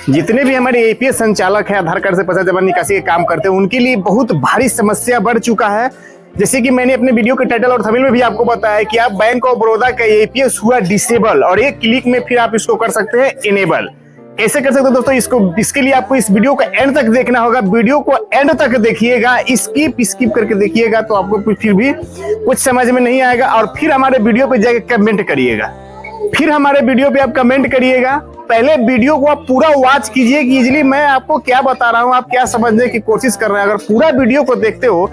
जितने भी हमारे एपीएस संचालक हैं आधार कार्ड से पैसा जमा निकासी के काम करते हैं उनके लिए बहुत भारी समस्या बढ़ चुका है। जैसे कि मैंने अपने वीडियो के टाइटल और थंबनेल में भी आपको बताया कि आप बैंक ऑफ बड़ौदा का एपीएस हुआ डिसेबल और एक क्लिक में फिर आप इसको कर सकते हैं इनेबल। कैसे कर सकते हो दोस्तों, इसके लिए आपको इस वीडियो को एंड तक देखना होगा। वीडियो को एंड तक देखिएगा, स्किप करके देखिएगा तो आपको फिर भी कुछ समझ में नहीं आएगा। और फिर हमारे वीडियो पे जाके कमेंट करिएगा, फिर हमारे वीडियो पे आप कमेंट करिएगा। पहले वीडियो को आप पूरा वॉच कीजिए कि इजीली मैं आपको क्या बता रहा हूँ, आप क्या समझने की कोशिश कर रहे हैं। अगर पूरा वीडियो को देखते हो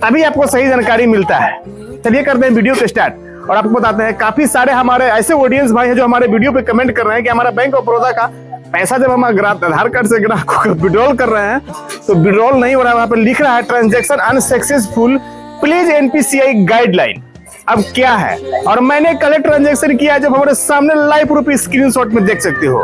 तभी आपको सही जानकारी मिलता है। चलिए करते हैं वीडियो को स्टार्ट और आपको बताते हैं। काफी सारे हमारे ऐसे ऑडियंस भाई हैं जो हमारे वीडियो पे कमेंट कर रहे हैं कि हमारा बैंक ऑफ बड़ौदा का पैसा जब हम आधार कार्ड से ग्राहकों को विड्रॉल कर रहे हैं तो विड्रॉल नहीं हो रहा है। वहां पर लिख रहा है transaction unsuccessful, please NPCI guideline. अब क्या है, और मैंने कल ट्रांजैक्शन किया जब हमारे सामने लाइव प्रूफ स्क्रीनशॉट में देख सकते हो।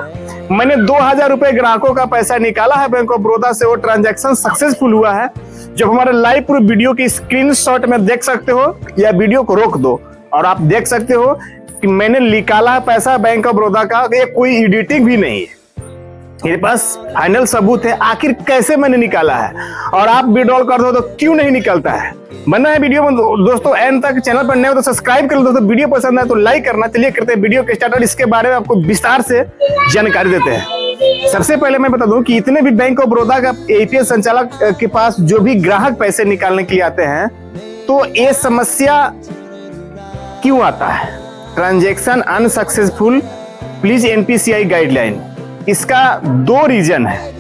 मैंने 2000 रुपए ग्राहकों का पैसा निकाला है बैंक ऑफ बड़ौदा से, वो ट्रांजैक्शन सक्सेसफुल हुआ है। जब हमारे लाइव प्रूफ वीडियो की स्क्रीनशॉट में देख सकते हो, या वीडियो को रोक दो और आप देख सकते हो कि मैंने निकाला है पैसा बैंक ऑफ बड़ौदा का। ये कोई एडिटिंग भी नहीं है, मेरे पास फाइनल सबूत है आखिर कैसे मैंने निकाला है। और आप विड्रॉल कर दो तो क्यों नहीं निकलता है। बना है वीडियो में दोस्तों एंड तक। चैनल पर नए हो तो सब्सक्राइब कर लो दोस्तों, वीडियो पसंद आए तो लाइक करना। चलिए करते हैं वीडियो के स्टार्ट और इसके बारे में आपको विस्तार से जानकारी देते हैं। सबसे पहले मैं बता दूं कि इतने भी बैंक ऑफ बड़ौदा का एपीएस संचालक के पास जो भी ग्राहक पैसे निकालने के लिए आते हैं तो ये समस्या क्यों आता है, transaction unsuccessful, please NPCI guideline. इसका 2 रीजन है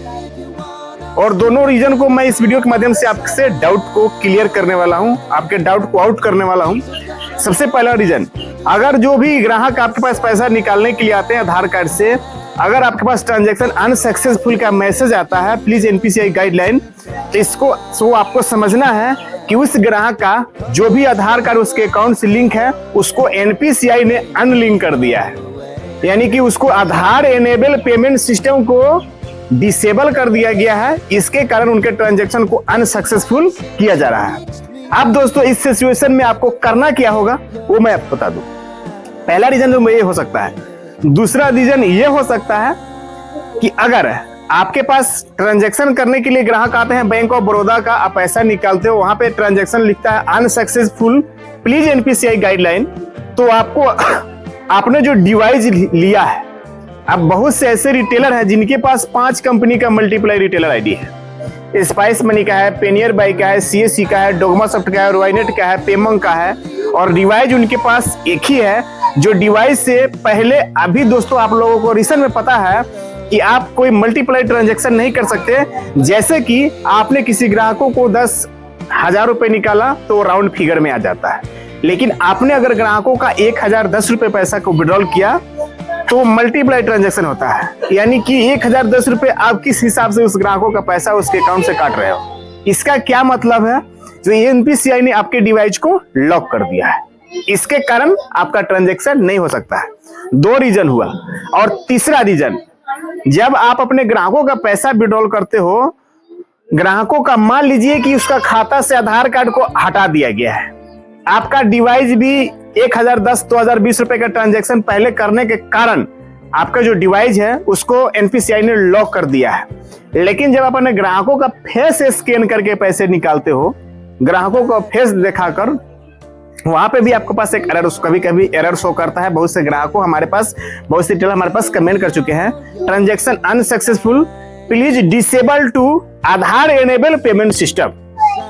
और दोनों रीजन को मैं इस वीडियो के माध्यम से आपसे डाउट को क्लियर करने वाला हूं, आपके डाउट को आउट करने वाला हूं। सबसे पहला रीजन, अगर जो भी ग्राहक आपके पास पैसा निकालने के लिए आते हैं आधार कार्ड से, अगर आपके पास ट्रांजैक्शन अनसक्सेसफुल का मैसेज आता है प्लीज एनपीसीआई गाइडलाइन, तो इसको आपको समझना है कि उस ग्राहक का जो भी आधार कार्ड उसके अकाउंट से लिंक है उसको एनपीसीआई ने अनलिंक कर दिया है, यानी कि उसको आधार एनेबल पेमेंट सिस्टम को डिसेबल कर दिया गया है। इसके कारण उनके ट्रांजैक्शन को अनसक्सेसफुल किया जा रहा है। अब दोस्तों इस सिचुएशन में आपको करना क्या होगा वो मैं आपको बता दूं। पहला रीजन जो ये हो सकता है। दूसरा रीजन ये हो सकता है कि अगर आपके पास ट्रांजैक्शन करने के लिए ग्राहक आते हैं बैंक ऑफ बड़ौदा का, आप पैसा निकालते हो, वहां पे ट्रांजैक्शन लिखता है अनसक्सेसफुल, प्लीज एनपीसीआई गाइडलाइन, तो आपको आपने जो डिवाइस लिया है, अब बहुत से ऐसे रिटेलर हैं जिनके पास 5 कंपनी का मल्टीप्लाई रिटेलर आईडी है। स्पाइस मनी का है, पेनियर बाई का है, सीएससी का है, डोगमा सॉफ्ट का है, रोइनेट का है, पेमंग का है, और डिवाइस उनके पास एक ही है। जो डिवाइस से पहले अभी दोस्तों आप लोगों को रीजन में पता है कि आप कोई मल्टीप्लाई ट्रांजैक्शन नहीं कर सकते। जैसे कि आपने किसी ग्राहकों को 10,000 रुपए निकाला तो राउंड फिगर में आ जाता है, लेकिन आपने अगर ग्राहकों का 1010 रुपए पैसा को विड्रॉल किया तो मल्टीप्लाई ट्रांजैक्शन होता है, यानी कि 1010 रुपए आप किस हिसाब से उस ग्राहकों का पैसा उसके अकाउंट से काट रहे हो। इसका क्या मतलब है, जो एनपीसीआई ने आपके डिवाइस को लॉक कर दिया है, इसके कारण आपका ट्रांजैक्शन नहीं हो सकता है। 2 रीजन हुआ। और तीसरा रीजन, जब आप अपने ग्राहकों का पैसा विड्रॉल करते हो, ग्राहकों का मान लीजिए कि उसका खाता से आधार कार्ड को हटा दिया गया है, आपका डिवाइस भी 1010, 2020 रुपए का ट्रांजैक्शन पहले करने के कारण आपका जो डिवाइस है उसको एनपीसीआई ने लॉक कर दिया है। लेकिन जब आप अपने ग्राहकों का फेस स्कैन करके पैसे निकालते हो, ग्राहकों का फेस दिखाकर, वहां पे भी आपके पास एक एरर, कभी एरर शो करता है। बहुत से ग्राहकों हमारे पास, बहुत से रिटेलर हमारे पास कमेंट कर चुके हैं, transaction unsuccessful, please disable to Aadhaar enable payment system.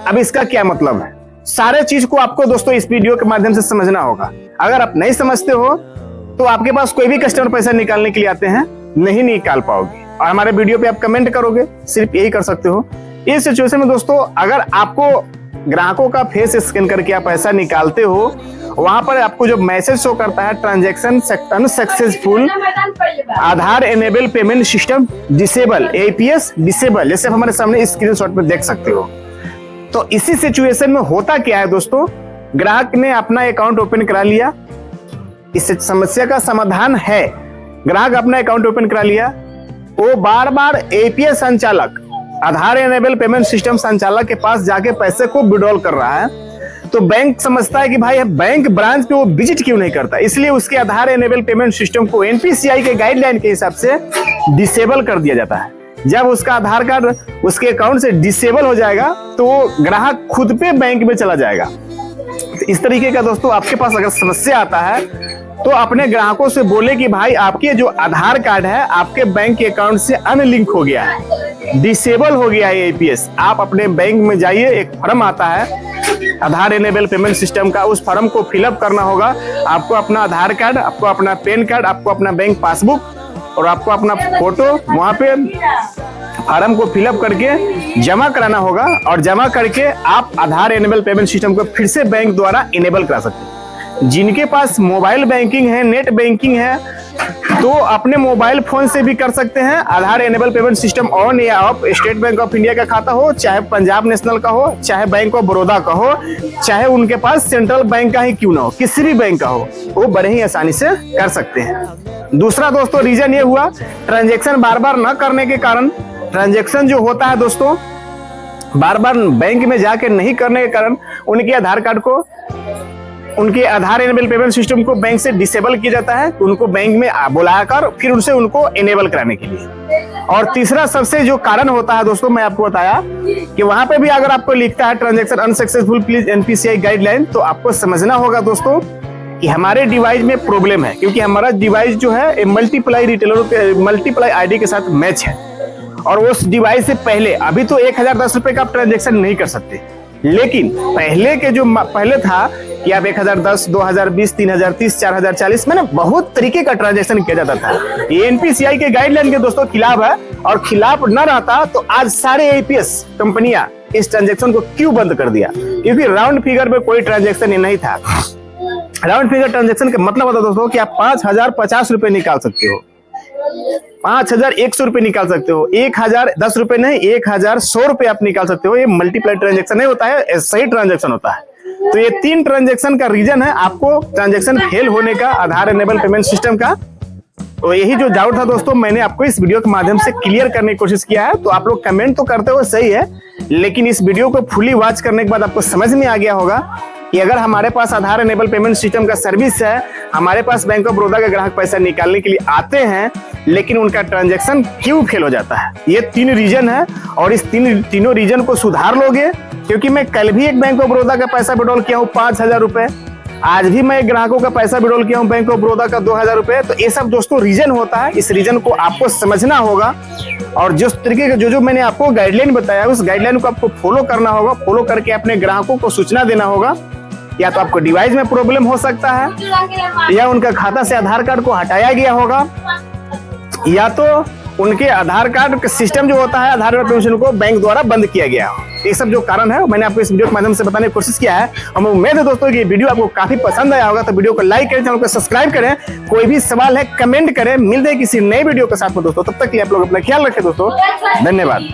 अब इसका क्या मतलब है, सारे चीज को आपको दोस्तों इस वीडियो के माध्यम से समझना होगा। अगर आप नहीं समझते हो तो आपके पास कोई भी कस्टमर पैसा निकालने के लिए आते हैं, नहीं निकाल पाओगे, और हमारे वीडियो पे आप कमेंट करोगे, सिर्फ यही कर सकते हो। इस सिचुएशन में दोस्तों अगर आपको ग्राहकों का फेस स्कैन करके आप पैसा निकालते हो, वहां पर आपको जो मैसेज शो करता है transaction unsuccessful, Aadhaar enable payment system disable, APS disable, जैसे हमारे सामने स्क्रीनशॉट में देख सकते हो। तो इसी सिचुएशन में होता क्या है दोस्तों, ग्राहक ने अपना अकाउंट ओपन करा लिया, इस समस्या का समाधान है, ग्राहक अपना अकाउंट ओपन करा लिया, वो बार बार एपीएस संचालक, आधार एनेबल पेमेंट सिस्टम संचालक के पास जाके पैसे को विड्रॉल कर रहा है। तो बैंक समझता है कि भाई बैंक ब्रांच पे वो विजिट क्यों नहीं करता, इसलिए उसके आधार एनेबल पेमेंट सिस्टम को एनपीसीआई के गाइडलाइन के हिसाब से डिसेबल कर दिया जाता है। जब उसका आधार कार्ड उसके अकाउंट से डिसेबल हो जाएगा तो वो ग्राहक खुद पे बैंक में चला जाएगा। तो इस तरीके का दोस्तों आपके पास अगर समस्या आता है तो अपने ग्राहकों से बोले कि भाई आपके जो आधार कार्ड है आपके बैंक के अकाउंट से अनलिंक हो गया है, डिसेबल हो गया है एपीएस। आप अपने बैंक में जाइए, एक फॉर्म आता है आधार एनेबल पेमेंट सिस्टम का, उस फॉर्म को फिलअप करना होगा। आपको अपना आधार कार्ड, आपको अपना पैन कार्ड, आपको अपना बैंक पासबुक और आपको अपना फोटो वहां पे फॉर्म को फिलअप करके जमा कराना होगा, और जमा करके आप आधार एनेबल पेमेंट सिस्टम को फिर से बैंक द्वारा इनेबल करा सकते हैं। जिनके पास मोबाइल बैंकिंग है, नेट बैंकिंग है, तो अपने मोबाइल फोन से भी कर सकते हैं आधार एनेबल पेमेंट सिस्टम ऑन या of. State bank of India का खाता हो, चाहे पंजाब नेशनल का हो, चाहे बैंक ऑफ बड़ौदा का हो, चाहे उनके पास सेंट्रल बैंक का ही क्यों ना हो, किसी भी बैंक का हो, वो बड़े ही आसानी से कर सकते हैं। दूसरा दोस्तों रीजन ये हुआ ट्रांजेक्शन बार बार न करने के कारण। ट्रांजेक्शन जो होता है दोस्तों बार बार बैंक में जाके नहीं करने के कारण उनके आधार कार्ड को, उनके आधार एनेबल पेमेंट सिस्टम को बैंक से डिसेबल किया जाता है, तो उनको बैंक में बुलाकर फिर उनसे उनको एनेबल कराने के लिए। और तीसरा सबसे जो कारण होता है दोस्तों मैं आपको बताया कि वहां पे भी अगर आपको लिखता है transaction unsuccessful please NPCI guideline, तो आपको समझना होगा दोस्तों कि हमारे डिवाइस में प्रॉब्लम है, क्योंकि हमारा डिवाइस जो है मल्टीप्लाई रिटेलर मल्टीप्लाई आईडी के साथ मैच है। और उस डिवाइस से पहले अभी तो 1010 रुपए का आप ट्रांजेक्शन नहीं कर सकते, लेकिन पहले के जो पहले था कि आप 1010, 2020, 3030, 4040 में बहुत तरीके का ट्रांजैक्शन किया जाता था। ये एनपीसीआई के गाइडलाइन के दोस्तों खिलाफ है, और खिलाफ न रहता तो आज सारे एपीएस कंपनियां इस ट्रांजैक्शन को क्यों बंद कर दिया, क्योंकि राउंड फिगर में कोई ट्रांजैक्शन ही नहीं था। राउंड फिगर ट्रांजैक्शन का मतलब होता दोस्तों कि आप 5050 रुपए निकाल सकते हो, 5100 रुपए निकाल सकते हो, 1010 रुपए नहीं 1100 रुपए आप निकाल सकते हो। ये मल्टीप्लाई ट्रांजैक्शन नहीं होता है, सही ट्रांजैक्शन होता है। तो ये 3 ट्रांजैक्शन का रीजन है आपको ट्रांजैक्शन फेल होने का आधार एनेबल पेमेंट सिस्टम का। तो यही जो डाउट था दोस्तों मैंने आपको इस वीडियो के माध्यम से क्लियर करने की कोशिश किया है। तो आप लोग कमेंट तो करते हो सही है, लेकिन इस वीडियो को फुली वॉच करने के बाद आपको समझ में आ गया होगा कि अगर हमारे पास आधार एनेबल पेमेंट सिस्टम का सर्विस है, हमारे पास बैंक ऑफ बड़ौदा का ग्राहक पैसा निकालने के लिए आते हैं, लेकिन उनका ट्रांजैक्शन क्यों फेल हो जाता है। ये 3 रीजन है, और इस तीनों रीजन को सुधार लोगे, क्योंकि मैं कल भी एक बैंक ऑफ बड़ौदा का पैसा विड्रॉल किया हूँ 5000 रुपए, आज भी मैं एक ग्राहकों का पैसा विड्रॉल किया हूँ बैंक ऑफ बड़ौदा का 2000 रुपए। तो ये सब दोस्तों रीजन होता है, इस रीजन को आपको समझना होगा, और जिस तरीके का जो मैंने आपको गाइडलाइन बताया उस गाइडलाइन को आपको फॉलो करना होगा। फॉलो करके अपने ग्राहकों को सूचना देना होगा, या तो आपको डिवाइस में प्रॉब्लम हो सकता है, या उनका खाता से आधार कार्ड को हटाया गया होगा, या तो उनके आधार कार्ड का सिस्टम जो होता है आधार पेमेंट को बैंक द्वारा बंद किया गया हो। ये सब जो कारण है मैंने आपको इस वीडियो के माध्यम से बताने की कोशिश किया है। हम उम्मीद है दोस्तों कि ये वीडियो आपको काफी पसंद आया होगा। तो वीडियो को लाइक करें, चैनल को सब्सक्राइब करें, कोई भी सवाल है कमेंट करें। मिलते हैं किसी नए वीडियो के साथ में दोस्तों, तब तक के लिए आप लोग अपना ख्याल रखें दोस्तों, धन्यवाद।